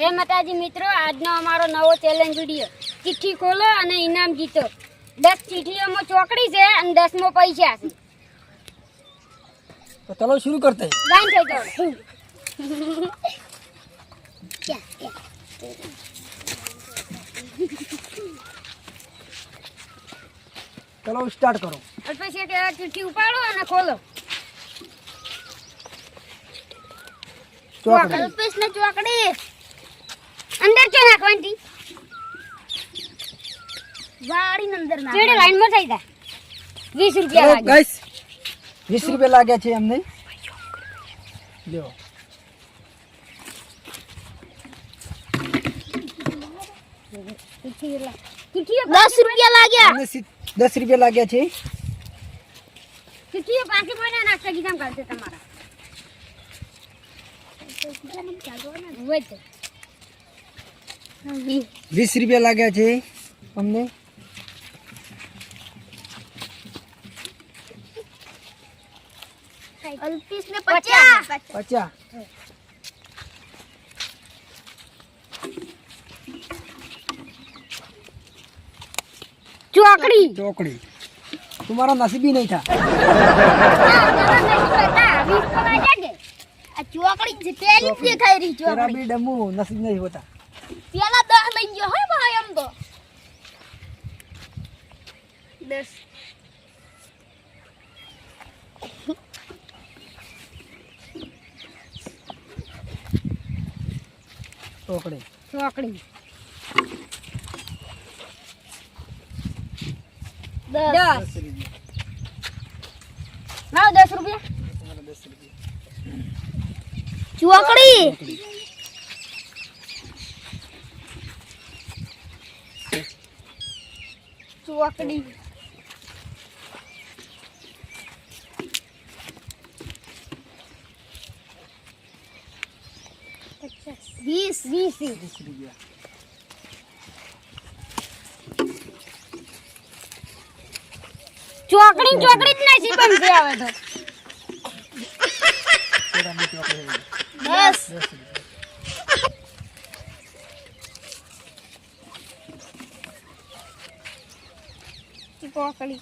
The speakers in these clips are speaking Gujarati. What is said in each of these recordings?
જય માતાજી મિત્રો, આજનો અમારો નવો ચેલેન્જ વિડિયો ચિઠ્ઠી ખોલો અને ઇનામ જીતો। 10 ચિઠ્ઠીઓમાં ચોકડી છે અને 10 પૈસા છે। तो चलो शुरू करते हैं। गाइन થઈ જાવ। चलो स्टार्ट करो। और પછી કે ચિઠ્ઠી ઉપાડો અને ખોલો। ચોકડી અલ્પેશ ને ચોકડી અંદર ચો નાખવાની વાડી ની અંદર નાખ ચેડે લાઈન માં થઈ જા। 20 રૂપિયા લાગે गाइस 20 रुपया लाग्या छे हमने। लो ચિઠ્ઠીઓ 10 રૂપિયા લાગ્યા। हमने 10 रुपया लाग्या छे। ચિઠ્ઠીઓ પાછી કોઈને નાખતા કીધા કરતે તમારા વચ 20 रुपया लाग्या छे हमने। अल्पीस ने 50 50 ચોકડી चौकड़ी तुम्हारा नसीब ही नहीं था। आ ચોકડી જે પેલી દેખાઈ રહી तेरा ચોકડી भी डम्मू नसीब नहीं होता। પેલા 10 લઈ ગયો હો ભાઈ એમ તો 10 चौकड़ी ચોકડી 10 ના 10 રૂપિયા ચોકડી ચોકડી વીસ रुपया ચોકડી ચોકડી જ નસીબ બનશે આવે તો तेरा भी चौकड़ी है। 10 ચોકડી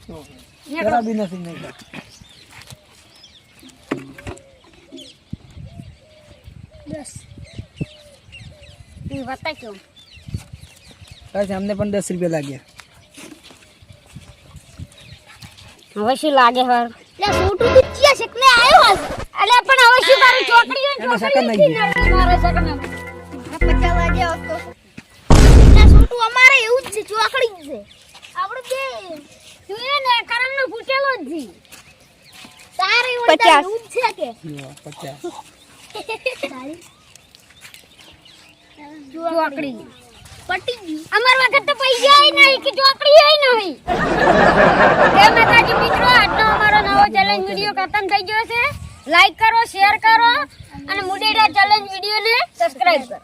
चौकड़ी तेरा भी नसीब नहीं था। ये बता क्यों गाइस हमने पण 10 रुपया लाग्या। હવે શું લાગે હર લે છોટું દુચિયા શકને આયો હસ અલે પણ હવે શું તારું ચોકડી એનો સેકન્ડ નહીં મારો સેકન્ડ 50 વાગે હતો લે છોટું અમારે એવું જ છે ચોકડી જ છે આપણે બે તું એને કરણનો ફૂટેલો જ જી તારે ઓડા એવું જ છે કે 50 ચોકડી પટી ગઈ અમાર વખત તો પૈસા આય નહીં કે ચોકડી આય નહીં જય માતાજી મિત્રો, આજનો અમારો નવો ચેલેન્જ વિડિયો ખતમ થઈ ગયો છે। લાઈક કરો, શેર કરો અને મુડેડા ચેલેન્જ વિડિયોને સબસ્ક્રાઇબ કરો।